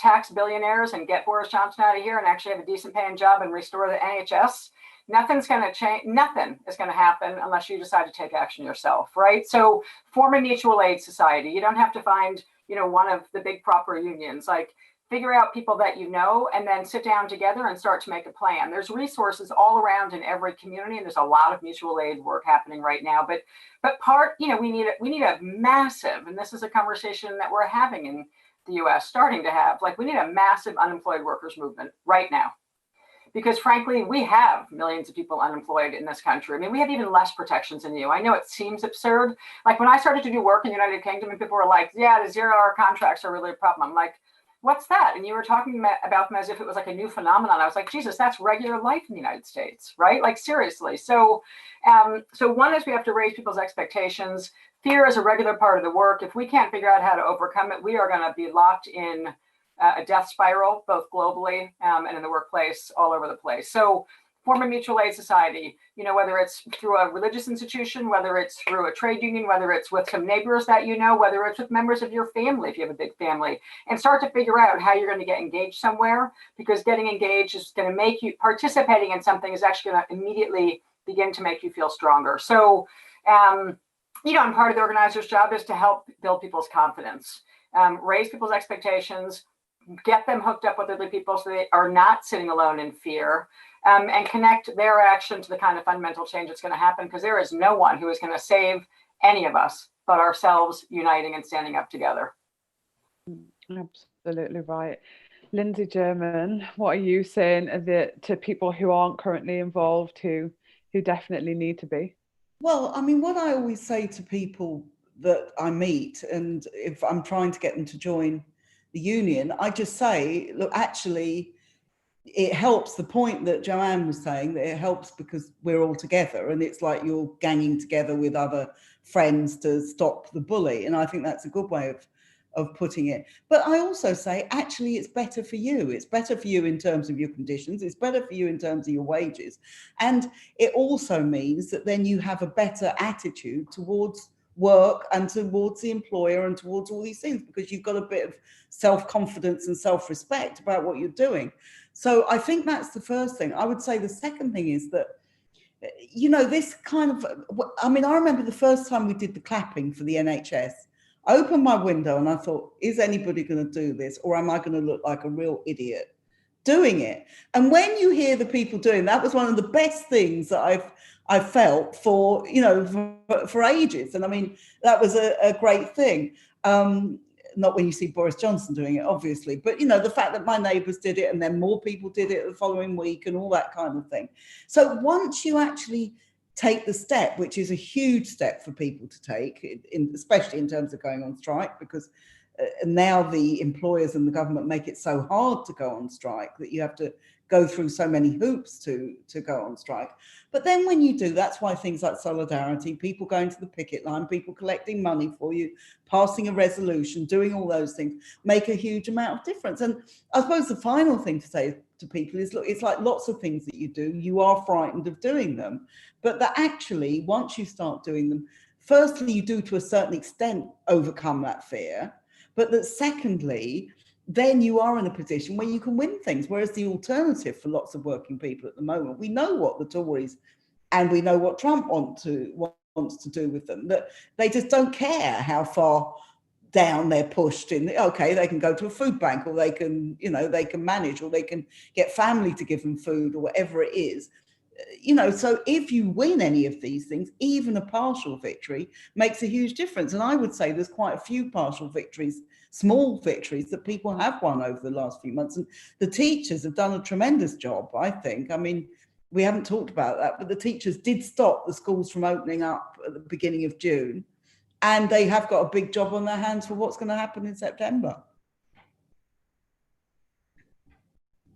tax billionaires and get Boris Johnson out of here and actually have a decent paying job and restore the NHS, nothing's going to change. Nothing is going to happen unless you decide to take action yourself, right? So form a mutual aid society. You don't have to find, one of the big proper unions. Like, figure out people that you know, and then sit down together and start to make a plan. There's resources all around in every community, and there's a lot of mutual aid work happening right now. But we need a massive, and this is a conversation that we're having in the US, starting to have, like, we need a massive unemployed workers movement right now. Because frankly, we have millions of people unemployed in this country. I mean, we have even less protections than you. I know it seems absurd. Like, when I started to do work in the United Kingdom and people were like, yeah, the 0-hour contracts are really a problem. I'm like, what's that? And you were talking about them as if it was like a new phenomenon. I was like, Jesus, that's regular life in the United States, right? Like, seriously. So one is we have to raise people's expectations. Fear is a regular part of the work. If we can't figure out how to overcome it, we are going to be locked in a death spiral, both globally and in the workplace, all over the place. So form a mutual aid society, whether it's through a religious institution, whether it's through a trade union, whether it's with some neighbors that whether it's with members of your family, if you have a big family, and start to figure out how you're going to get engaged somewhere, because getting engaged is going to make you, participating in something is actually going to immediately begin to make you feel stronger. So, and part of the organizer's job is to help build people's confidence, raise people's expectations, get them hooked up with other people so they are not sitting alone in fear. And connect their action to the kind of fundamental change that's going to happen, because there is no one who is going to save any of us but ourselves uniting and standing up together. Absolutely right. Lindsay German, what are you saying to people who aren't currently involved, who definitely need to be? Well, I mean, what I always say to people that I meet, and if I'm trying to get them to join the union, I just say, look, actually, it helps, the point that Joanne was saying, that it helps because we're all together, and it's like you're ganging together with other friends to stop the bully. And I think that's a good way of putting it. But I also say, actually, it's better for you. It's better for you in terms of your conditions. It's better for you in terms of your wages. And it also means that then you have a better attitude towards work and towards the employer and towards all these things, because you've got a bit of self-confidence and self-respect about what you're doing. So I think that's the first thing. I would say the second thing is that, this kind of, I remember the first time we did the clapping for the NHS, I opened my window and I thought, is anybody going to do this, or am I going to look like a real idiot doing it? And when you hear the people doing that, was one of the best things that I've felt for ages. And I mean, that was a great thing. Not when you see Boris Johnson doing it, obviously, but the fact that my neighbours did it and then more people did it the following week and all that kind of thing. So once you actually take the step, which is a huge step for people to take, especially in terms of going on strike, because now the employers and the government make it so hard to go on strike that you have to go through so many hoops to go on strike. But then when you do, that's why things like solidarity, people going to the picket line, people collecting money for you, passing a resolution, doing all those things, make a huge amount of difference. And I suppose the final thing to say to people is, look, it's like lots of things that you do, you are frightened of doing them, but that actually, once you start doing them, firstly, you do to a certain extent overcome that fear, but that secondly, then you are in a position where you can win things. Whereas the alternative for lots of working people at the moment, we know what the Tories and we know what Trump wants to do with them, that they just don't care how far down they're pushed in. Okay, they can go to a food bank, or they can, they can manage, or they can get family to give them food, or whatever it is. So if you win any of these things, even a partial victory makes a huge difference. And I would say there's quite a few partial victories, small victories, that people have won over the last few months. And the teachers have done a tremendous job, I think. I mean, we haven't talked about that, but the teachers did stop the schools from opening up at the beginning of June. And they have got a big job on their hands for what's going to happen in September.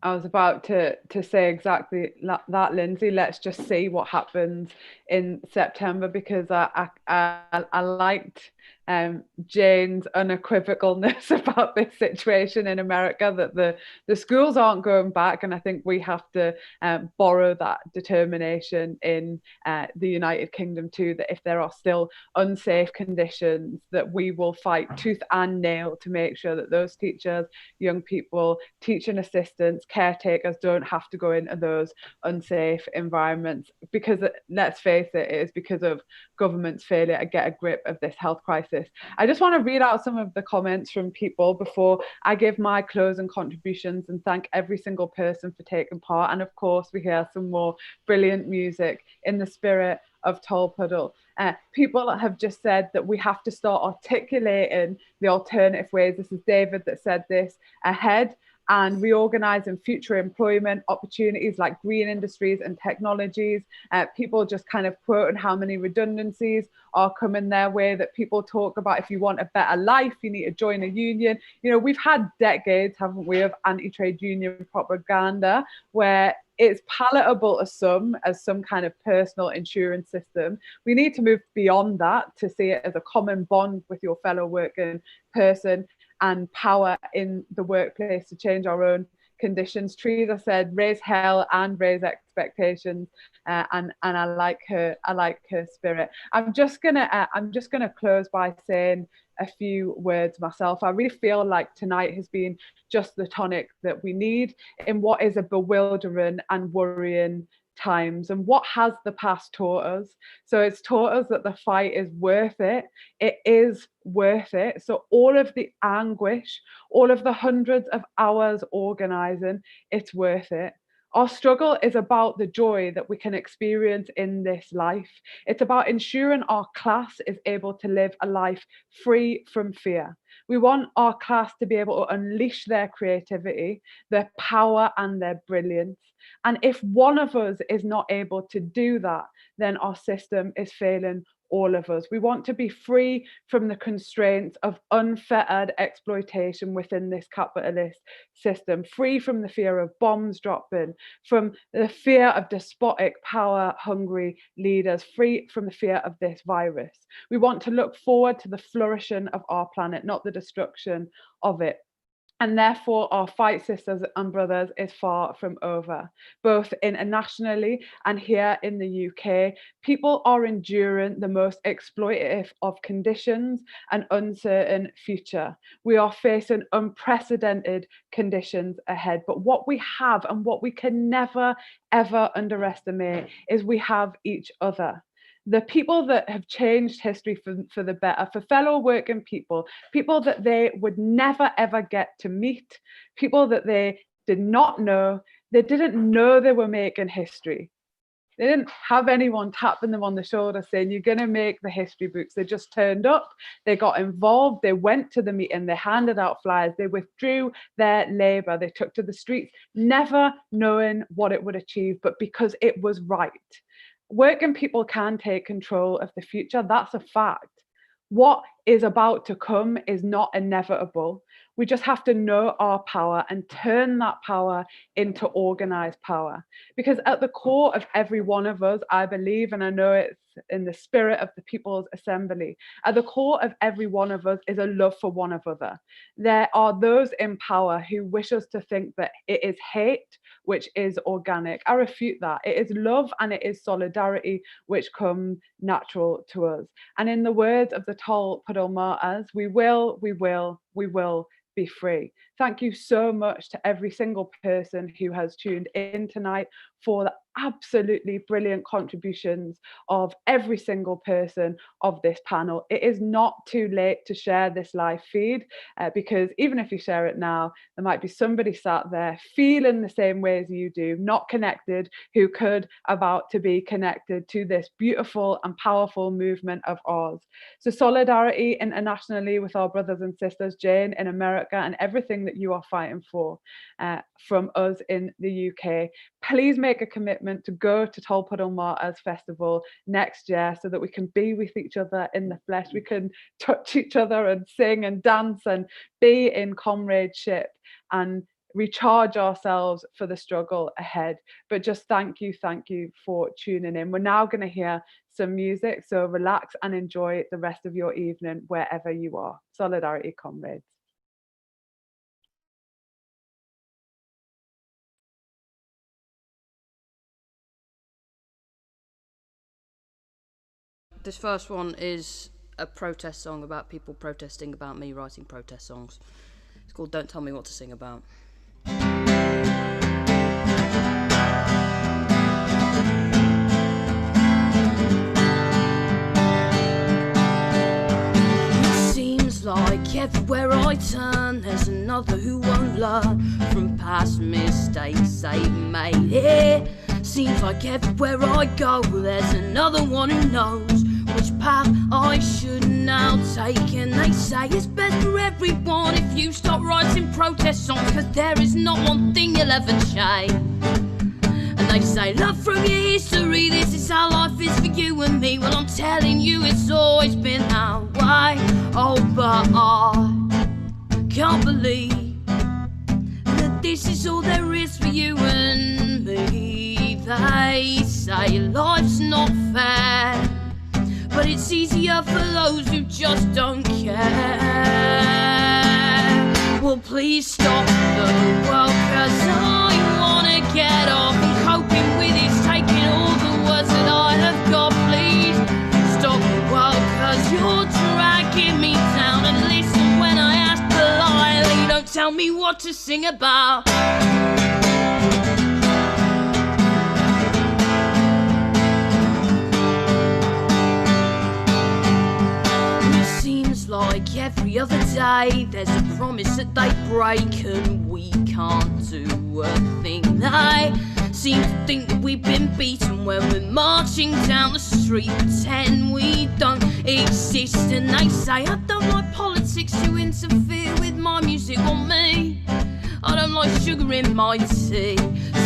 I was about to say exactly that, Lindsay. Let's just see what happens in September, because I liked Jane's unequivocalness about this situation in America, that the schools aren't going back. And I think we have to borrow that determination in the United Kingdom too, that if there are still unsafe conditions, that we will fight tooth and nail to make sure that those teachers, young people, teaching assistants, caretakers don't have to go into those unsafe environments. Because let's face it, it is because of government's failure to get a grip of this health crisis. I just want to read out some of the comments from people before I give my closing contributions and thank every single person for taking part. And of course, we hear some more brilliant music in the spirit of Tolpuddle. People have just said that we have to start articulating the alternative ways. This is David that said this ahead, and reorganizing future employment opportunities like green industries and technologies. People just kind of quoting how many redundancies are coming their way, that people talk about if you want a better life, you need to join a union. You know, we've had decades, haven't we, of anti-trade union propaganda where it's palatable to some as some kind of personal insurance system. We need to move beyond that to see it as a common bond with your fellow working person and power in the workplace to change our own conditions. Teresa said, raise hell and raise expectations, and I like her spirit. I'm just gonna close by saying a few words myself. I really feel like tonight has been just the tonic that we need in what is a bewildering and worrying times. And what has the past taught us? So it's taught us that the fight is worth it. It is worth it. So all of the anguish, all of the hundreds of hours organizing, it's worth it. Our struggle is about the joy that we can experience in this life. It's about ensuring our class is able to live a life free from fear. We want our class to be able to unleash their creativity, their power, and their brilliance. And if one of us is not able to do that, then our system is failing all of us. We want to be free from the constraints of unfettered exploitation within this capitalist system, free from the fear of bombs dropping, from the fear of despotic, power-hungry leaders, free from the fear of this virus. We want to look forward to the flourishing of our planet, not the destruction of it. And therefore, our fight, sisters and brothers, is far from over. Both internationally and here in the UK, people are enduring the most exploitative of conditions and uncertain future. We are facing unprecedented conditions ahead. But what we have, and what we can never, ever underestimate, is we have each other. The people that have changed history for the better, for fellow working people, people that they would never ever get to meet, people that they did not know, they didn't know they were making history. They didn't have anyone tapping them on the shoulder saying, you're going to make the history books. They just turned up, they got involved, they went to the meeting, they handed out flyers, they withdrew their labour, they took to the streets, never knowing what it would achieve, but because it was right. Working people can take control of the future. That's a fact. What is about to come is not inevitable. We just have to know our power and turn that power into organized power. Because at the core of every one of us, I believe, and I know it's in the spirit of the People's Assembly, at the core of every one of us is a love for one another. There are those in power who wish us to think that it is hate, which is organic. I refute that. It is love and it is solidarity, which come natural to us. And in the words of the Tolpuddle Martyrs, we will be free. Thank you so much to every single person who has tuned in tonight, for the absolutely brilliant contributions of every single person of this panel. It is not too late to share this live feed, because even if you share it now, there might be somebody sat there feeling the same way as you do, not connected, who could about to be connected to this beautiful and powerful movement of ours. So solidarity internationally with our brothers and sisters, Jane in America, and everything that you are fighting for from us in the UK. Please make a commitment to go to Tolpuddle Martyrs Festival next year so that we can be with each other in the flesh. We can touch each other and sing and dance and be in comradeship and recharge ourselves for the struggle ahead. But just thank you for tuning in. We're now going to hear some music, so relax and enjoy the rest of your evening wherever you are. Solidarity, comrades. This first one is a protest song about people protesting about me writing protest songs. It's called Don't Tell Me What to Sing About. It seems like everywhere I turn there's another who won't learn from past mistakes they've made. It seems like everywhere I go there's another one who knows which path I should now take. And they say it's best for everyone if you stop writing protest songs, cause there is not one thing you'll ever change. And they say love from your history, this is how life is for you and me. Well, I'm telling you it's always been that way. Oh, but I can't believe that this is all there is for you and me. They say life's not fair, but it's easier for those who just don't care. Well, please stop the world, cause I wanna get off. And coping with it's taking all the words that I have got. Please stop the world, cause you're dragging me down. And listen when I ask politely, don't tell me what to sing about. Like every other day, there's a promise that they break, and we can't do a thing. They seem to think that we've been beaten when we're marching down the street, pretend we don't exist. And they say I don't like politics to interfere with my music or me. I don't like sugar in my tea,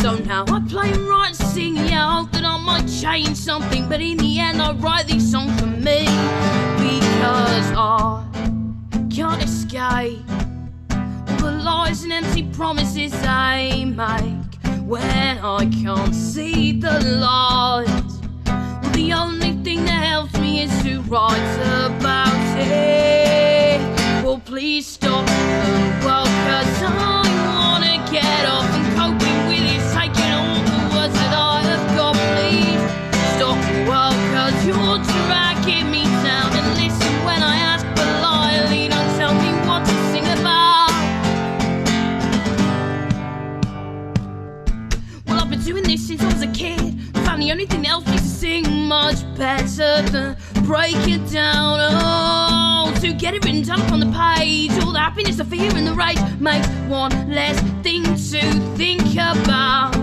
so now I play and write and sing. Yeah, I hope that I might change something, but in the end I write these songs for me, because I can't escape all the lies and empty promises they make when I can't see the light. Well, the only thing that helps me is to write about it. Well, please stop the world, cause I wanna get off. And coping with it's taking all the words that I have got. Please stop the world, cause you're dragging me down. And listen when I ask politely, don't tell me what to sing about. Well, I've been doing this since I was a kid. I found the only thing that helps me to sing much better than break it down. Oh, to get it written down on the page, all the happiness, the fear and the rage makes one less thing to think about.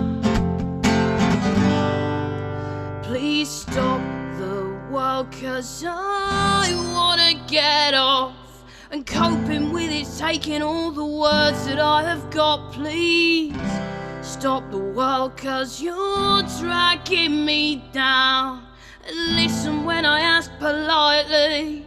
Please stop the world, cause I wanna get off. And coping with it's taking all the words that I have got. Please stop the world, cause you're dragging me down. And listen when I ask politely,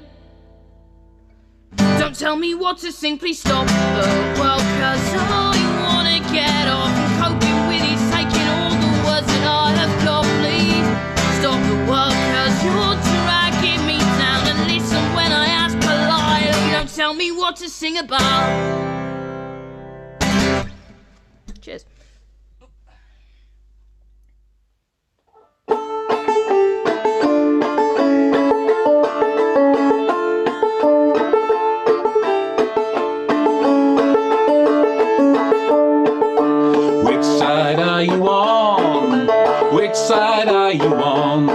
don't tell me what to sing. Please stop the world, cause I wanna get off. And coping with it's taking all the words that I have got. Please stop the world, cause you're dragging me down. And listen when I ask politely, don't tell me what to sing about. Cheers. Which side are you on? Which side are you on?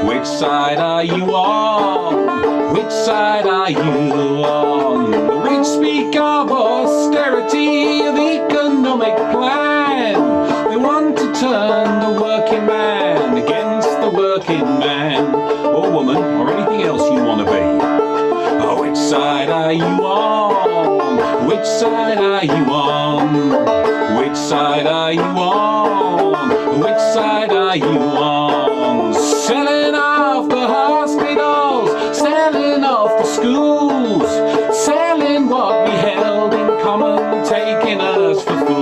Which side are you on? Which side are you on? The rich speak of austerity, of economic plan. They want to turn the working man against the working man, or woman, or anything else you want to be. Oh, which side are you on? Which side are you on? Which side are you on? Which side are you on? Selling off the hospitals, selling off the schools, selling what we held in common, taking us for fools.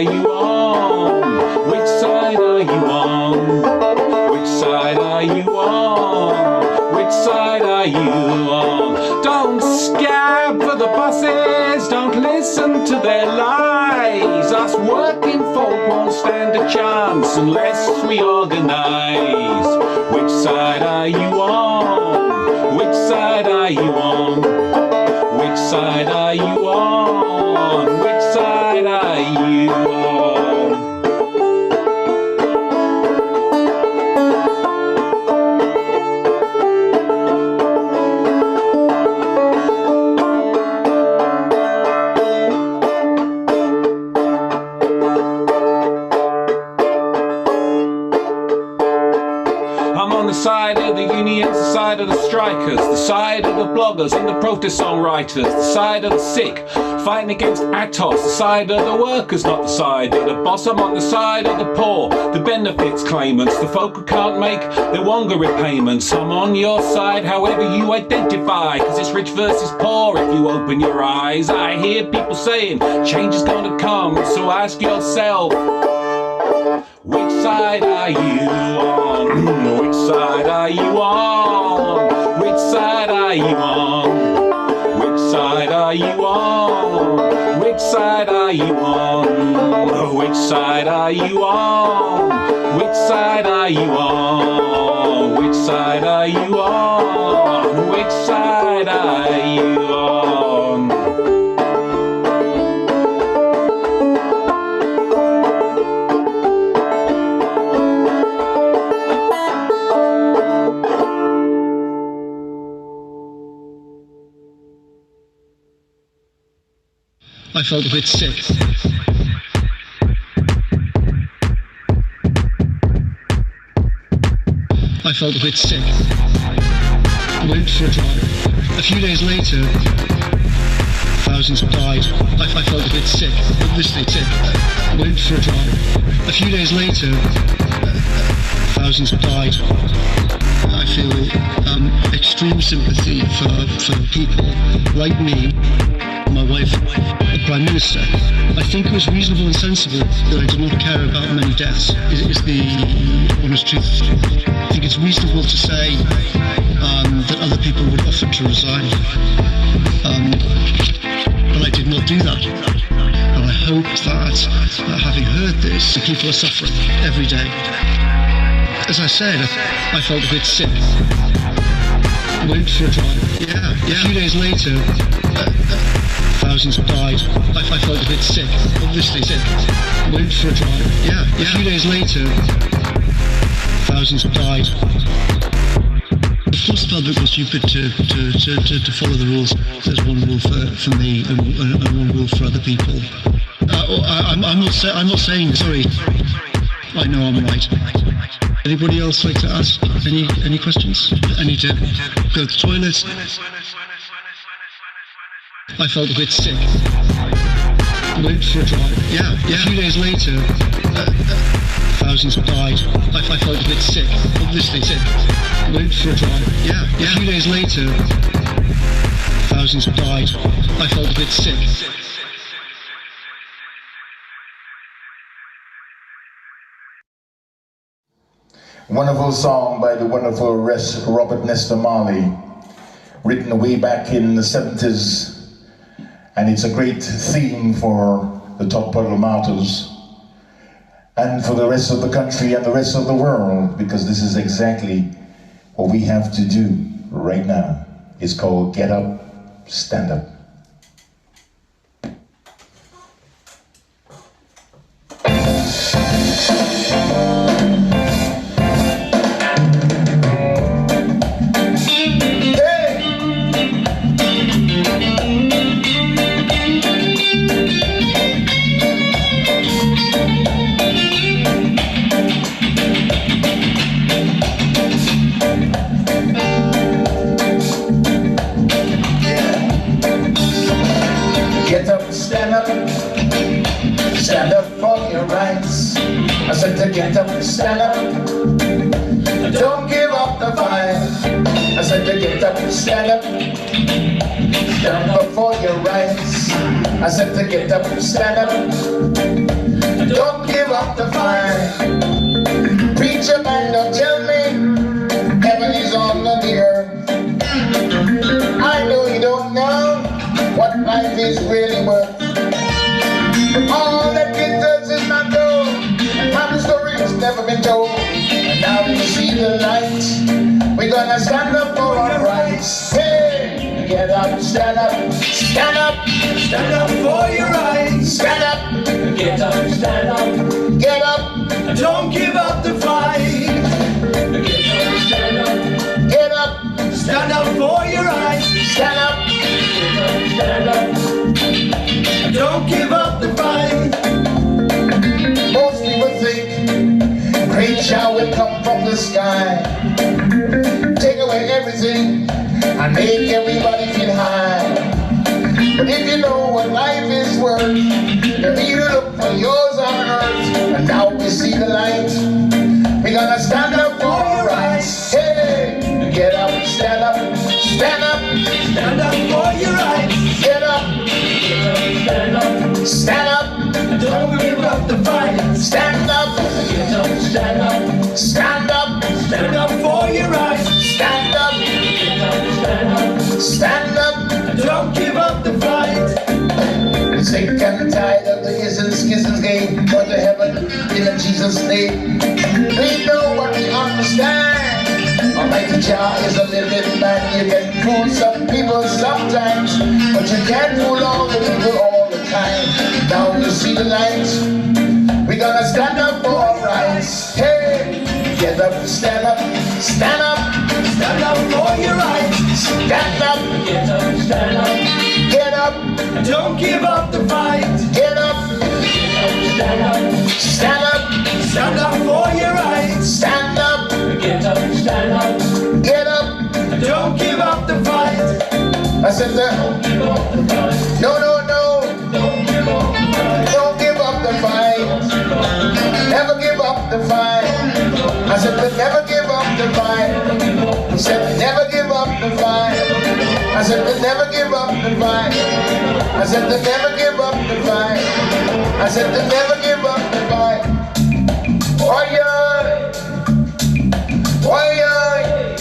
are you on? Which side are you on? Which side are you on? Which side are you on? Don't scab for the bosses, don't listen to their lies. Us working folk won't stand a chance unless we organise. Which side are you on? Which side are you on? Which side are you on? Which side are you on? I'm on the side of the unions, the side of the strikers, the side of the bloggers and the protest songwriters, the side of the sick, fighting against Atos, the side of the workers, not the side of the boss. I'm on the side of the poor, the benefits claimants, the folk who can't make their Wonga repayments. I'm on your side, however you identify, cause it's rich versus poor if you open your eyes. I hear people saying change is gonna come, so ask yourself, which side are you on? Which side are you on? Which side are you on? Which side are you on? Which side are you on? Which side are you on? Which side are you on? Which side are you on? Which side are you on? I felt a bit sick. I felt a bit sick. Went for a drive. A few days later, thousands have died. I felt a bit sick, obviously sick. Went for a drive. A few days later, thousands have died. I feel extreme sympathy for people like me, my wife, the Prime Minister. I think it was reasonable and sensible that I did not care about many deaths, is the honest truth. I think it's reasonable to say that other people would offer to resign. But I did not do that. And I hope that, having heard this, the people are suffering every day. As I said, I felt a bit sick. Went for a drive. Yeah. A few days later, thousands have died. I felt a bit sick, obviously sick. Went for a drive. Yeah. A few days later, thousands have died. Of course, the public was stupid to follow the rules. There's one rule for me and one rule for other people. I'm not saying. Sorry. I know I'm right. Anybody else like to ask any questions? I need to go to the toilet. I felt a bit sick. Went for a drive. Yeah. A few days later, thousands have died. I felt a bit sick, obviously sick. Went for a drive. Yeah. A few days later, thousands have died. I felt a bit sick. Wonderful song by the wonderful Robert Nesta Marley, written way back in the 70s, and it's a great theme for the Tolpuddle Martyrs and for the rest of the country and the rest of the world, because this is exactly what we have to do right now. It's called Get Up, Stand Up. Stand up for your rights. I said to get up and stand up. Don't give up the fight. I said to get up and stand up. Stand up for your rights. I said to get up and stand up. don't give up the fight. Preacher man, don't tell me heaven is on the earth. I know you don't know what life is really worth. All that gets us is not gold. How the story has never been told. And now we see the light. We're gonna stand up for our rights. Hey, get up, stand up, stand up, stand up for your rights. Stand up, get up, stand up, get up. Don't give up the fight. Get up, stand up, get up, stand up for your rights. Stand up, get up, stand up. Don't give up the fight. Most people think great shower will come from the sky, take away everything and make everybody feel high. But if you know what life is worth, you need to look for yours on earth. And now we see the light. We're gonna stand up for our rights. Hey, get up, stand up, stand up, stand up for your rights. Get up, stand up, stand up, don't give up the fight. Stand up, get up, stand up, stand up, stand up for your rights. Stand up, get up, stand up, stand up, don't give up the fight. Sick and tired of the isn't schisms game. Go to heaven in Jesus' name. We know what we understand. Almighty Jah is a living man. You can fool some people sometimes, but you can't fool all the people all the time. Now you see the light. We're gonna stand up for our rights. Hey, get up, stand up, stand up, stand up for your rights. Stand up, get up, stand up, get up, don't give up the fight. Get up, stand up, stand up, stand up for your rights. Stand up, get up, stand up, get up, don't give up the fight. I said that. Don't give up the fight. No, no, no. Don't give up the fight. Don't give up the fight. Never give up the fight. I said but never give up the fight. I said never give up the fight. I said but never give up the fight. I said to never give up the fight. I said to never give up the fight. Oh yeah, oh yeah,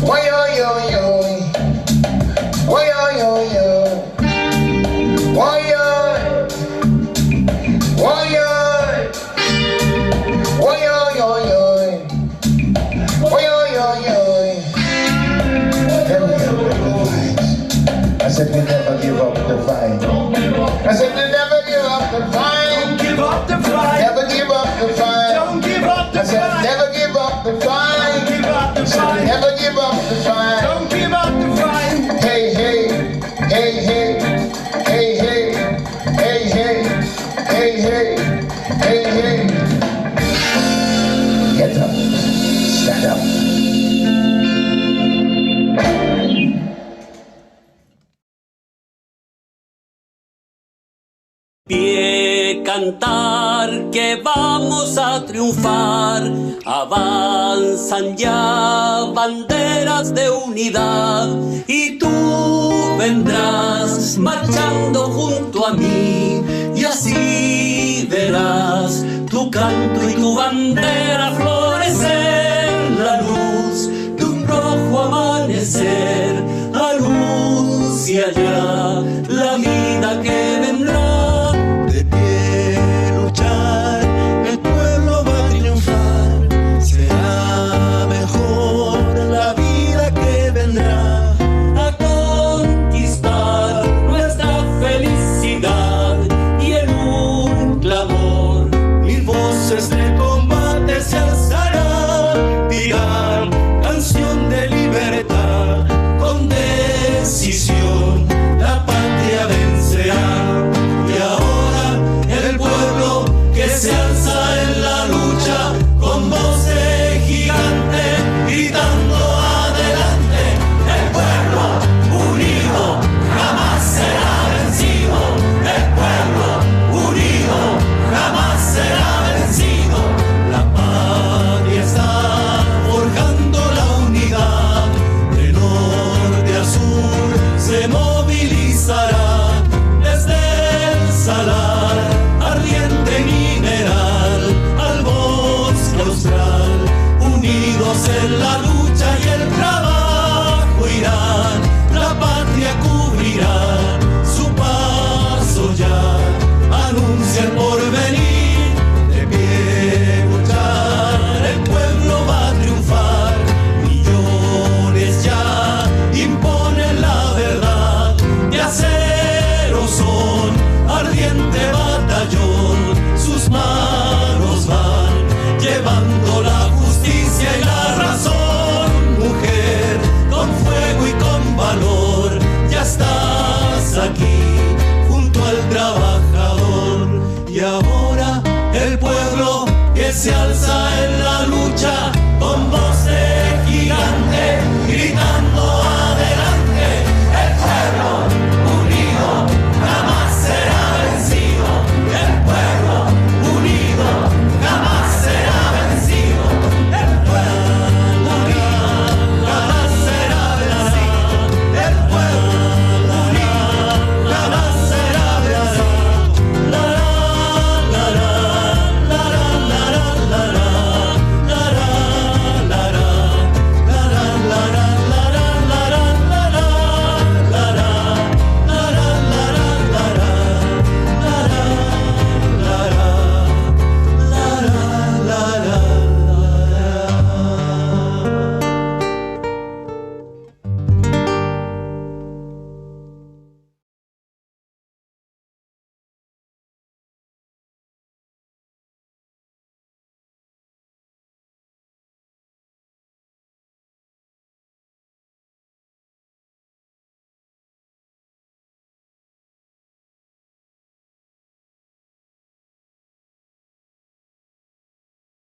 oh yeah, yo yo, oh yeah, yo yo, oh yeah, oh yeah, oh yeah, yo yo, oh yeah, yo yo. Never give up the fight. I said we never give up the fight. I said we never give up the fight. Don't give up the fight. Never give up the fight. Don't give up the fight. I said never give up the fight. Don't give up the fight. Never give up the fight. Don't give up the fight. Hey hey, hey hey, hey hey, hey hey, hey hey, hey hey. Get up, stand up. Pie cantar que vamos a triunfar, avanzan ya banderas de unidad y tú vendrás marchando junto a mí y así verás tu canto y tu bandera florecer, la luz de un rojo amanecer anuncia ya la vida que vendrá. La el trabajador. Y ahora el pueblo que se alza en la lucha